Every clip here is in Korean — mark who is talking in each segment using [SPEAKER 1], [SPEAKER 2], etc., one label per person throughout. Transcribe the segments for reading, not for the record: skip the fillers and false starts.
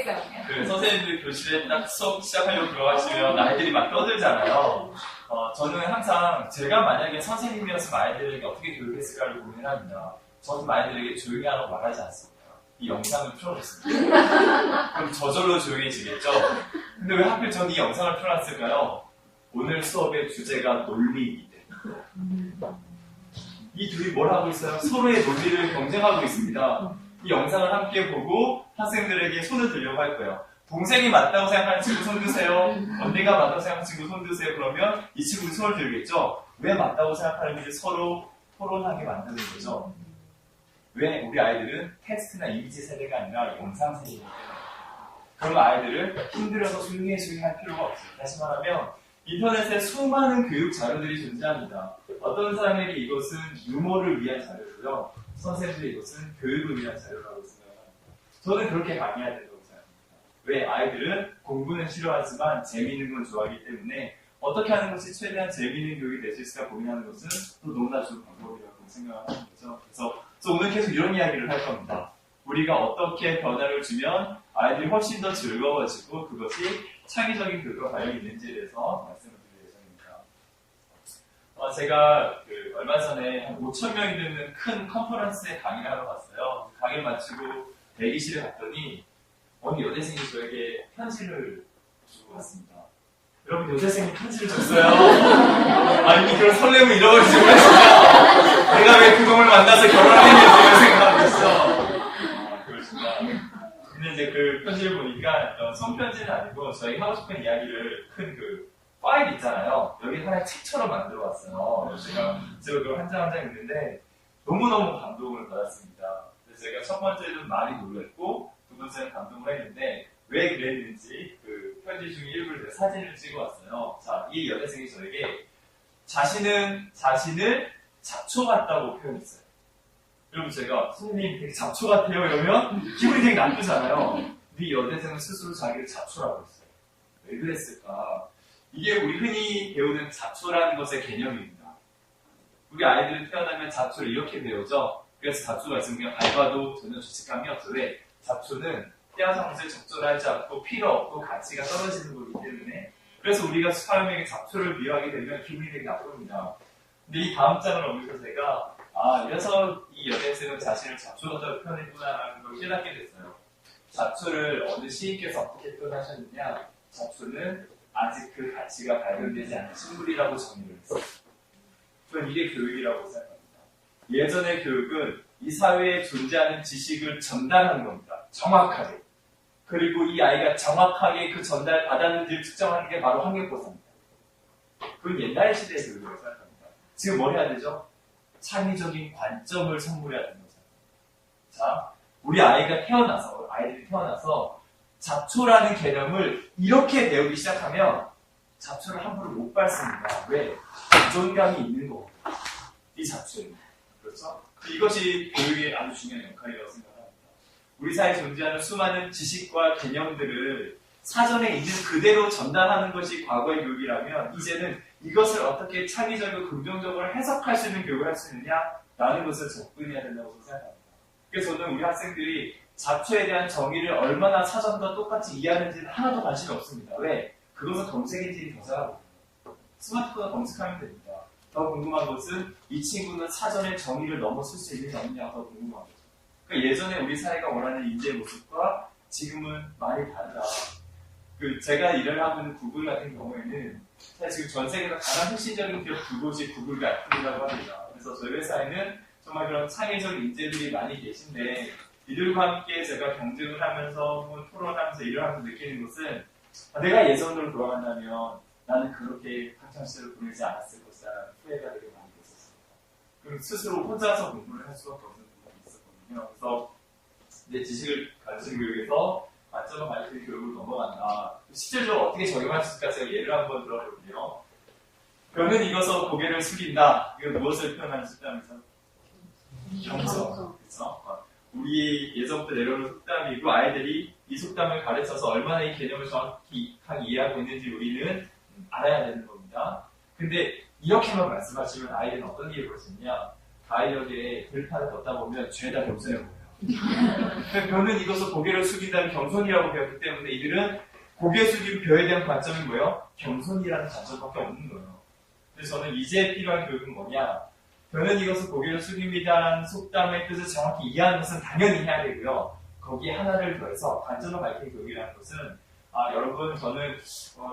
[SPEAKER 1] 되겠어요.
[SPEAKER 2] 그 선생님들 교실에 딱 수업 시작하려고 들어가시면 아이들이 막 떠들잖아요. 저는 항상 제가 만약에 선생님이었으면 아이들에게 어떻게 교육했을까를 고민합니다. 저는 아이들에게 조용히 하라고 말하지 않습니다. 이 영상을 틀어놓습니다. 그럼 저절로 조용해지겠죠? 근데 왜 하필 저는 이 영상을 틀어놨을까요? 오늘 수업의 주제가 논리이기 때문에. 이 둘이 뭘 하고 있어요? 서로의 논리를 경쟁하고 있습니다. 이 영상을 함께 보고 학생들에게 손을 들려고 할 거예요. 동생이 맞다고 생각하는 친구 손 드세요. 언니가 맞다고 생각하는 친구 손 드세요. 그러면 이 친구는 손을 들겠죠? 왜 맞다고 생각하는지 서로 토론하게 만드는 거죠. 왜 우리 아이들은 텍스트나 이미지 세대가 아니라 영상 세대입니다. 그럼 아이들을 힘들어서 조용히 할 필요가 없어요. 다시 말하면 인터넷에 수많은 교육 자료들이 존재합니다. 어떤 사람에게 이것은 유머를 위한 자료고요. 선생님들이 이것은 교육을 위한 자료라고 생각합니다. 저는 그렇게 강의해야 된다고 생각합니다. 왜? 아이들은 공부는 싫어하지만 재미있는 건 좋아하기 때문에 어떻게 하는 것이 최대한 재미있는 교육이 될 수 있을까 고민하는 것은 또 너무나 좋은 방법이라고 생각하는 거죠. 그래서 오늘 계속 이런 이야기를 할 겁니다. 우리가 어떻게 변화를 주면 아이들이 훨씬 더 즐거워지고 그것이 창의적인 교육과 관련이 있는지에 대해서 말씀을 드릴 예정입니다. 제가 얼마 전에 한 5,000명이 되는 큰 컨퍼런스에 강의를 하러 갔어요. 강의를 마치고 대기실에 갔더니 어느 여대생이 저에게 편지를 주고 갔습니다. 여러분, 여대생이 편지를 줬어요. 아니, 그런 설렘을 잃어버리지 못했어요. 내가 왜 그놈을 만나서 결혼했는지 생각하고 있어. 그렇습니다. 근데 이제 그 편지를 보니까 손편지는 아니고 저희 하고 싶은 이야기를 큰 파일 있잖아요. 여기 하나의 책처럼 만들어 왔어요. 제가 그걸 한 장 한 장 읽는데 너무너무 감동을 받았습니다. 그래서 제가 첫 번째는 많이 놀랐고 두 번째는 감동을 했는데 왜 그랬는지 그 편지 중에 일부를 사진을 찍어 왔어요. 자, 이 여대생이 저에게 자신을 잡초 같다고 표현했어요. 여러분, 제가 선생님 되게 잡초 같아요 이러면 기분이 되게 나쁘잖아요. 근데 이 여대생은 스스로 자기를 잡초라고 했어요. 왜 그랬을까? 이게 우리 흔히 배우는 잡초라는 것의 개념입니다. 우리 아이들은 태어나면 잡초를 이렇게 배우죠. 그래서 잡초가 있으면 그냥 밟아도 전혀 죄책감이 없어요. 왜? 잡초는 태아성을 적절하지 않고 필요 없고 가치가 떨어지는 거기 때문에. 그래서 우리가 사람에게 잡초를 미워하게 되면 기분이 되게 나쁩니다. 근데 이 다음 장을 보면서 제가 이래서 이 여대생은 자신을 잡초 같다고 표현했구나라는 걸 깨닫게 됐어요. 잡초를 어느 시인께서 어떻게 표현하셨느냐? 잡초는 아직 그 가치가 발견되지 않은 식물이라고 정의를 했어요. 저는 이게 교육이라고 생각합니다. 예전의 교육은 이 사회에 존재하는 지식을 전달하는 겁니다. 정확하게. 그리고 이 아이가 정확하게 그 전달 받았는지를 측정하는 게 바로 학력고사입니다. 그건 옛날 시대의 교육이라고 생각합니다. 지금 뭘 해야 되죠? 창의적인 관점을 선물해야 되는 거죠. 자, 우리 아이들이 태어나서 잡초라는 개념을 이렇게 배우기 시작하면 잡초를 함부로 못 밟습니다. 왜? 도전감이 있는 거거든요. 이 잡초는. 그렇죠? 이것이 교육의 아주 중요한 역할이라고 생각합니다. 우리 사회에 존재하는 수많은 지식과 개념들을 사전에 있는 그대로 전달하는 것이 과거의 교육이라면 이제는 이것을 어떻게 창의적이고 긍정적으로 해석할 수 있는 교육을 할 수 있느냐라는 것을 접근해야 된다고 생각합니다. 그래서 저는 우리 학생들이 잡초에 대한 정의를 얼마나 사전과 똑같이 이해하는지는 하나도 관심이 없습니다. 왜? 그것은 검색 엔진이 더 잘하거든요. 스마트폰을 검색하면 됩니다. 더 궁금한 것은 이 친구는 사전의 정의를 넘어설 수 있느냐 없느냐가 더 궁금한 거죠. 그러니까 예전에 우리 사회가 원하는 인재의 모습과 지금은 많이 다르다. 제가 일을 하고 있는 구글 같은 경우에는 사실 지금 전 세계에서 가장 혁신적인 기업 두 곳이 구글과 애플이라고 합니다. 그래서 저희 회사에는 정말 그런 창의적인 인재들이 많이 계신데 이들과 함께 제가 경쟁을 하면서 토론하면서 일을 하면서 느끼는 것은 내가 예전으로 돌아간다면 나는 그렇게 학창시절을 보내지 않았을 것이라는 후회가 되게 많이 있었습니다. 그리고 스스로 혼자서 공부를 할 수밖에 없는 부분이 있었거든요. 그래서 내 지식을 가르치는 교육에서 만점을 가르치는 교육으로 넘어간다. 실질적으로 어떻게 적용할 수 있을까 제가 예를 한번 들어볼게요. 변은 익어서 고개를 숙인다. 이건 무엇을 표현하는 속담에서? 경성. 그렇죠? 우리 예전부터 내려오는 속담이고 아이들이 이 속담을 가르쳐서 얼마나 이 개념을 정확히 이해하고 있는지 우리는 알아야 되는 겁니다. 근데 이렇게만 말씀하시면 아이들은 어떤 일을 볼 수 있냐? 다이어트에 들판을 걷다 보면 죄다 경선해 보여요. 벼는 익어서 고개를 숙인다는 겸손이라고 배웠기 때문에 이들은 고개 숙인 벼에 대한 관점이 뭐예요? 겸손이라는 관점밖에 없는 거예요. 그래서 저는 이제 필요한 교육은 뭐냐? 벼는 익어서 고개를 숙입니다라는 속담의 뜻을 정확히 이해하는 것은 당연히 해야 되고요. 거기에 하나를 더해서 관점을 밝힌 교육이라는 것은 여러분 저는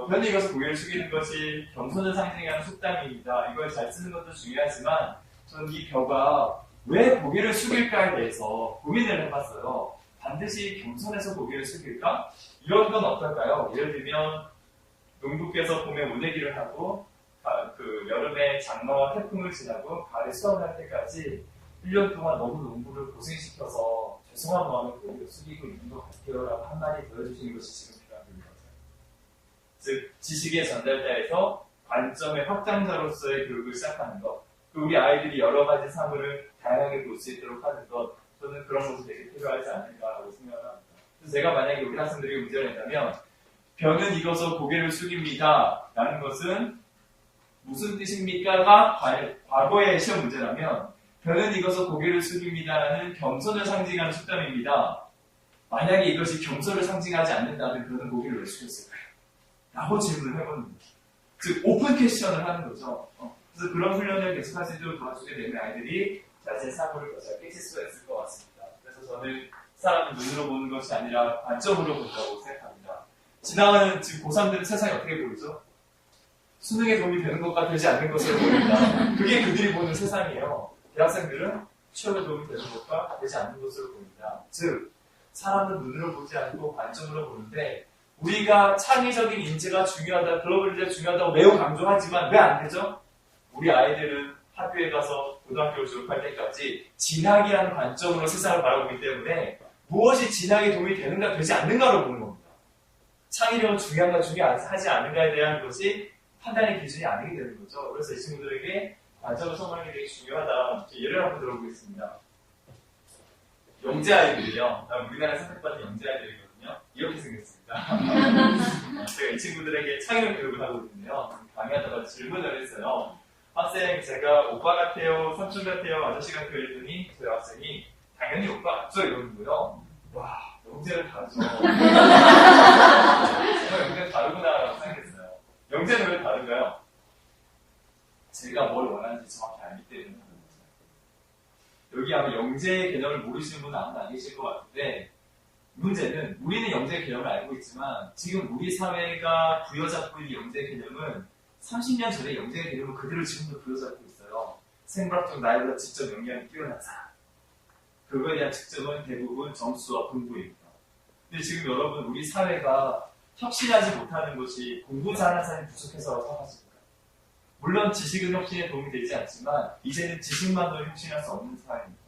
[SPEAKER 2] 벼는 익어서 고개를 숙이는 것이 겸손을 상징하는 속담입니다. 이걸 잘 쓰는 것도 중요하지만 저는 이 벼가 왜 고개를 숙일까에 대해서 고민을 해봤어요. 반드시 겸손해서 고개를 숙일까? 이런 건 어떨까요? 예를 들면 농부께서 봄에 모내기를 하고 여름에 장마와 태풍을 지나고 가을에 수확을 할 때까지 1년 동안 너무 농부를 고생시켜서 죄송한 마음에 고개를 숙이고 있는 것 같아요 라고 한마디 더 해주시는 것이 지금 필요한 교육인 거죠. 즉 지식의 전달자에서 관점의 확장자로서의 교육을 시작하는 것, 우리 아이들이 여러 가지 사물을 다양하게 볼 수 있도록 하는 것, 저는 그런 것이 되게 필요하지 않을까라고 생각을 합니다. 그래서 제가 만약에 우리 학생들에게 문제를 낸다면 벼는 익어서 고개를 숙입니다 라는 것은 무슨 뜻입니까가 과거의 시험 문제라면 벼는 익어서 고개를 숙입니다라는 겸손을 상징하는 속담입니다. 만약에 이것이 겸손을 상징하지 않는다면 벼는 고개를 왜 숙였을까요? 라고 질문을 해보는 거죠. 즉 오픈 퀘스천을 하는 거죠. 그래서 그런 훈련을 계속할 수 있도록 도와주게 되면 아이들이 자신의 사고를 더 잘 깨칠 수가 있을 것 같습니다. 그래서 저는 사람을 눈으로 보는 것이 아니라 관점으로 본다고 생각합니다. 지나가는 지금 고3들은 세상이 어떻게 보이죠? 수능에 도움이 되는 것과 되지 않는 것으로 보입니다. 그게 그들이 보는 세상이에요. 대학생들은 취업에 도움이 되는 것과 되지 않는 것으로 보입니다. 즉, 사람은 눈으로 보지 않고 관점으로 보는데 우리가 창의적인 인재가 중요하다, 글로벌 인재가 중요하다고 매우 강조하지만 왜 안 되죠? 우리 아이들은 학교에 가서 고등학교를 졸업할 때까지 진학이라는 관점으로 세상을 바라보기 때문에 무엇이 진학에 도움이 되는가 되지 않는가로 보는 겁니다. 창의력은 중요한가 중요하지 않은가에 대한 것이 판단의 기준이 아니게 되는 거죠. 그래서 이 친구들에게 관점을 선호하는 게 되게 중요하다. 예를 한번 들어보겠습니다. 영재 아이들이요. 우리나라에 선택받은 영재 아이들이거든요. 이렇게 생겼습니다. 제가 이 친구들에게 창의력 교육을 하고 있는데요. 강의하다가 질문을 했어요. 학생, 제가 오빠 같아요? 삼촌 같아요? 아저씨 같아요? 이랬더니 저희 학생이 당연히 오빠 같죠? 이러는 거예요. 와, 영재는 다르죠. 영재는 다르구나라고 생각했어요. 영재는 왜 다른가요? 제가 뭘 원하는지 정확히 알기 때문에 다른 거죠. 여기 아마 영재의 개념을 모르시는 분은 아무도 안 계실 것 같은데 문제는 우리는 영재의 개념을 알고 있지만 지금 우리 사회가 부여잡고 있는 영재의 개념은 30년 전에 영재의 개념을 그대로 지금도 부여잡고 있어요. 생물학적 나이보다 지적 역량이 뛰어난 사람. 그거에 대한 측정은 대부분 점수와 공부입니다. 근데 지금 여러분 우리 사회가 혁신하지 못하는 것이 공부 잘하는 사람이 부족해서 생각하십니까? 물론 지식은 혁신에 도움이 되지 않지만 이제는 지식만으로 혁신할 수 없는 사회입니다.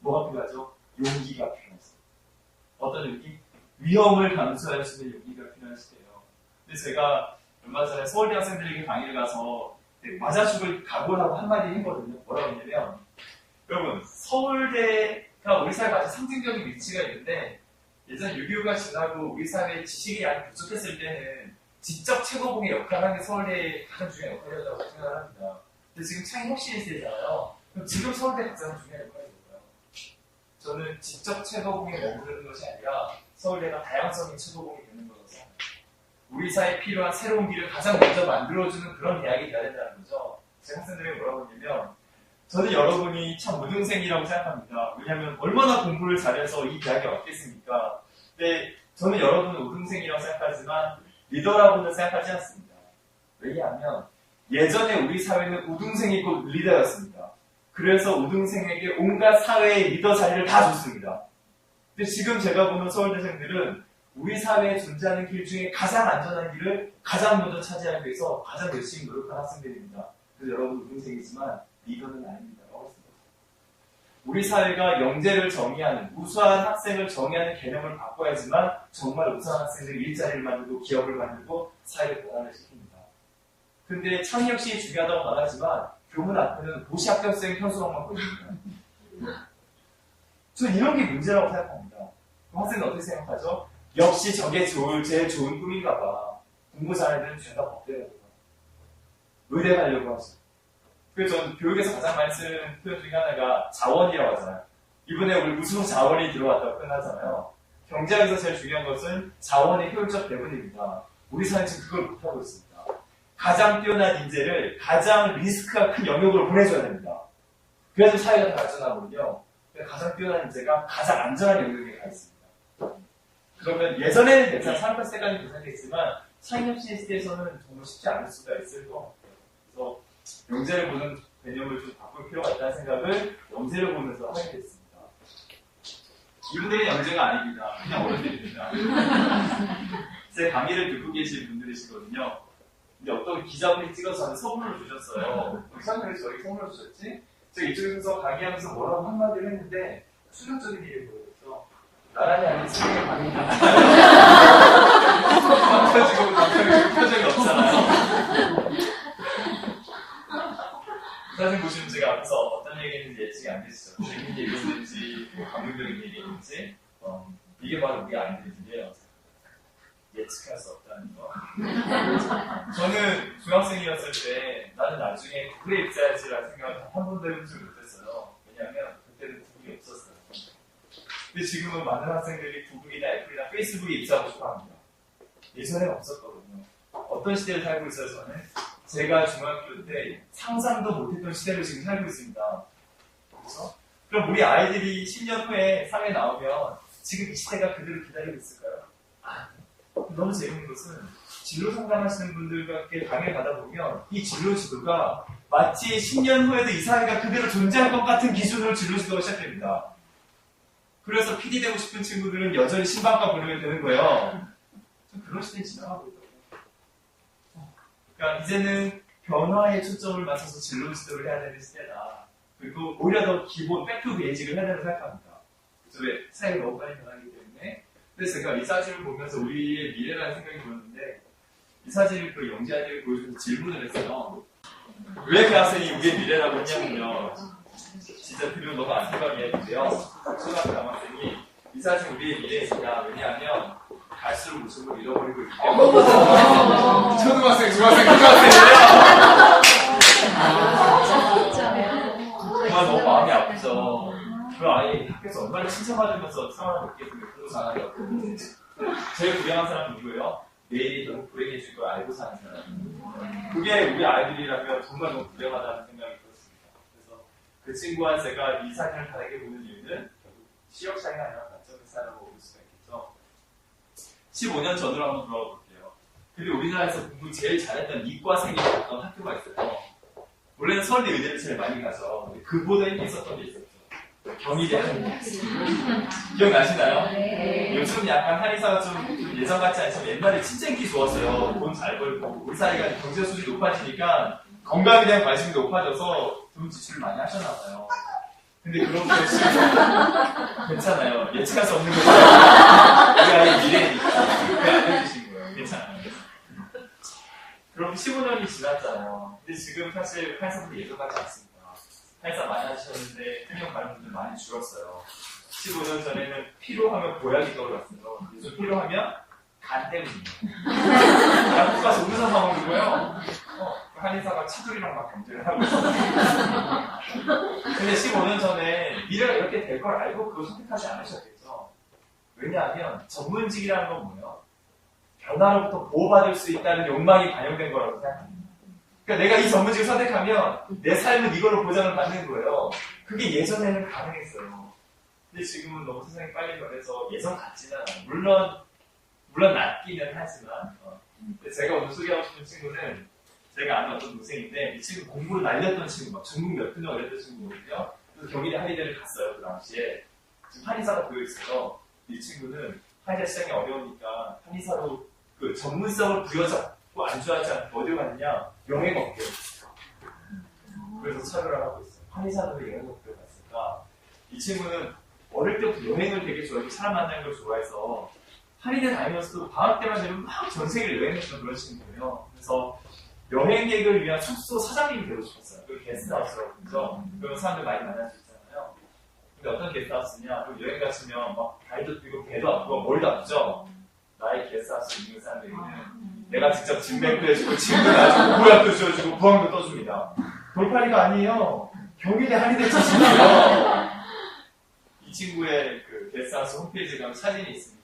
[SPEAKER 2] 뭐가 필요하죠? 용기가 필요하죠. 어떤 용기? 위험을 감수할 수 있는 용기가 필요한 시대예요. 근데 제가 얼마 전에 서울대 학생들에게 강의를 가서 맞아 죽을 각오라고 한마디 했거든요. 뭐라고 했냐면 여러분 서울대가 우리 사회에 아주 상징적인 위치가 있는데 예전 6.25가 지나고 우리 사회에 지식이 아주 부족했을 때는 지적 최고봉의 역할을 하는 게 서울대의 가장 중요한 역할이라고 생각을 합니다. 근데 지금 창의 혁신이 시대잖아요. 그럼 지금 서울대 가장 중요한 역할이 뭘까요? 저는 지적 최고봉에 머무르는 것이 아니라 서울대가 다양성의 최고봉이 되는 거라고 생각합니다. 우리 사회에 필요한 새로운 길을 가장 먼저 만들어주는 그런 대학이 돼야 된다는 거죠. 제 학생들에게 뭐라고 했냐면 저는 여러분이 참 우등생이라고 생각합니다. 왜냐하면 얼마나 공부를 잘해서 이 대학에 왔겠습니까? 근데 저는 여러분은 우등생이라고 생각하지만 리더라고는 생각하지 않습니다. 왜냐하면 예전에 우리 사회는 우등생이 곧 리더였습니다. 그래서 우등생에게 온갖 사회의 리더 자리를 다 줬습니다. 근데 지금 제가 보는 서울대생들은 우리 사회에 존재하는 길 중에 가장 안전한 길을 가장 먼저 차지하기 위해서 가장 열심히 노력한 학생들입니다. 그래서 여러분 우등생이지만 리더는 아닙니다. 우리 사회가 영재를 정의하는 우수한 학생을 정의하는 개념을 바꿔야지만 정말 우수한 학생들이 일자리를 만들고 기업을 만들고 사회를 변화를 시킵니다. 근데 창의혁신이 중요하다고 말하지만 교문 앞에는 도시 합격생 현수막만 보입니다. 저는 이런 게 문제라고 생각합니다. 그럼 학생은 어떻게 생각하죠? 역시 저게 제일 좋은 꿈인가 봐. 공부 잘하는 애들은 죄다 법대로 가고 의대 가려고 하죠. 그래서 저는 교육에서 가장 많이 쓰는 표현 중에 하나가 자원이라고 하잖아요. 이번에 우리 무슨 자원이 들어왔다고 끝나잖아요. 경제학에서 제일 중요한 것은 자원의 효율적 배분입니다. 우리 사회는 지금 그걸 못하고 있습니다. 가장 뛰어난 인재를 가장 리스크가 큰 영역으로 보내줘야 됩니다. 그래서 사회가 더 발전하거든요. 가장 뛰어난 인재가 가장 안전한 영역에 가 있습니다. 그러면 예전에는 괜찮아, 38세까지 괜찮겠지만 차인협신 시대에서는 정말 쉽지 않을 수가 있을 것 같아요. 그래서 영재를 보는 개념을 좀 바꿀 필요가 있다는 생각을 영재를 보면서 하게 됐습니다. 이분들은 영재가 아닙니다. 그냥 어른들입니다. 제 강의를 듣고 계신 분들이시거든요. 근데 어떤 기자분이 찍어서 저한테 선물을 주셨어요. 이상하게 저에게 선물을 주셨지? 제가 이쪽에서 강의하면서 뭐라고 한마디를 했는데 충격적인 일이 보였죠. 나란히 아닌 친구의 반응이 감춰지고 남편이 표정이 없잖아요. 사진 보시면 제가 앞에서 어떤 얘기했는지 예측이 안 되시죠. 재밌는 얘기였는지 감동적인 얘기였는지 이게 바로 우리 아이들인데요. 예측할 수 없다는 거. 저는 중학생이었을 때 나는 나중에 구글에 입사해야지라는 생각을 한 번도 해보지 못했어요. 왜냐하면 그때는 구글이 없었어요. 근데 지금은 많은 학생들이 구글이나 애플이나 페이스북에 입사하고 싶어 합니다. 예전에는 없었거든요. 어떤 시대를 살고 있어요, 저는? 제가 중학교 때 상상도 못했던 시대를 지금 살고 있습니다. 그렇죠? 그럼 우리 아이들이 10년 후에 사회에 나오면 지금 이 시대가 그대로 기다리고 있을까요? 너무 재밌는 것은 진로 상담하시는 분들께 강의를 가다 보면 이 진로 지도가 마치 10년 후에도 이 사회가 그대로 존재할 것 같은 기준으로 진로 지도가 시작됩니다. 그래서 PD 되고 싶은 친구들은 여전히 신방과 보내면 되는 거예요. 좀 그런 시대에 지나가고 있다고. 그러니까 이제는 변화에 초점을 맞춰서 진로 지도를 해야 되는 시대다. 그리고 오히려 더 기본 팩트 베이직을 해야 된다고 생각합니다. 왜? 사회가 너무 빨리 변하기 때문에. 그래서 제가 이 사진을 보면서 우리의 미래라는 생각이 들었는데 이 사진을 그 영재아들이 보여주면서 질문을 했어요. 왜 그 학생이 우리의 미래라고 했냐면요. 진짜 들으면 너무 안타까운 이야기인데요. 초등학교 남학생이 이 사진 우리의 미래입니다. 왜냐하면 갈수록 모습을 잃어버리고 있기 때문에.
[SPEAKER 1] 초등학생, 중학생, 고등학생이에요.
[SPEAKER 2] 정말 너무 마음이 아프죠. 그 아이 학교에서 얼마나 칭찬받으면서 트라우마를 느끼겠습니까? 그거 잘하냐고. 제일 불행한 사람은 누구예요? 내일이 너무 불행해질 걸 알고 사는 사람. 그게 우리 아이들이라면 정말 너무 불행하다는 생각이 들었습니다. 그래서 그 친구와 제가 이 사진을 다르게 보는 이유는 결국 시력 차이가 아니라 관점의 차이라고 볼 수가 있겠죠. 15년 전으로 한번 돌아가 볼게요. 근데 우리나라에서 공부 제일 잘했던 이과생이 어떤 학교가 있어요. 원래는 서울대 의대를 제일 많이 가죠. 근데 그보다 힘이 있었던 게 있었죠. 경희대 한의대. 기억나시나요?
[SPEAKER 3] 네.
[SPEAKER 2] 요즘 약간 한의사가 좀 예전 같지 않지만 옛날에 진짜 인기 좋았어요. 돈 잘 벌고 우리 사회가 경제 수준이 높아지니까 건강에 대한 관심이 높아져서 돈 지출을 많이 하셨나 봐요. 근데 그런 것이 괜찮아요. 예측할 수 없는 거죠. 우리 아이 미래니까 그렇게 알려주신 거예요. 괜찮아요. 그렇게 15년이 지났잖아요. 근데 지금 사실 한의사분들 예전 같지 않습니다. 한의사 많이 하셨는데 한의원 가는 분들 많이 줄었어요. 15년 전에는 피로하면 보약이 떠올랐어요. 요즘 피로하면 간 때문이에요. 한국 가서 의사 사 먹는 거예요. 한의사가 차돌이랑 막 경쟁을 하고 있어요. 근데 15년 전에 미래가 이렇게 될 걸 알고 그걸 선택하지 않으셨겠죠. 왜냐하면 전문직이라는 건 뭐예요? 변화로부터 보호받을 수 있다는 욕망이 반영된 거라고 생각합니다. 그러니까 내가 이 전문직을 선택하면 내 삶은 이걸로 보장을 받는 거예요. 그게 예전에는 가능했어요. 근데 지금은 너무 세상이 빨리 변해서 예전 같지는 않아요. 물론 낫기는 하지만 근데 제가 오늘 소개하고 싶은 친구는 제가 아는 어떤 동생인데 이 친구 공부를 날렸던 친구, 막 전국 몇 등을 올렸던 친구거든요. 그래서 경희대 한의대를 갔어요. 그 당시에. 지금 한의사가 보여있어요. 이 친구는 한의대 시장이 어려우니까 한의사로 그 전문성을 부여잡고 안주하지 않고 어디로 갔느냐? 여행업계. 그래서 차별을 하고 있어요. 한의사들이 여행업계로 갔으니까 이 친구는 어릴 때부터 여행을 되게 좋아하고 사람 만나는 걸 좋아해서 한의대 다니면서도 방학 때만 되면 막 전 세계를 여행했던 그런 친구예요. 그래서 여행객을 위한 숙소 사장님이 되고 싶었어요. 그 게스트하우스라고 그러죠. 그런 사람들 많이 만날 수 있잖아요. 근데 어떤 게스트하우스냐? 여행 갔으면 막 발도 뛰고 배도 아프고 머리도 아프죠. 나의 게스트하우스에 있는 사람들에게는 내가 직접 진맥도 해주고 침도 놔주고 보약도 지어주고 부항도 떠줍니다. 돌팔이가 아니에요. 경희대 한의대 출신이에요. 친구의 그 게스트하우스 홈페이지에 가면 사진이 있습니다.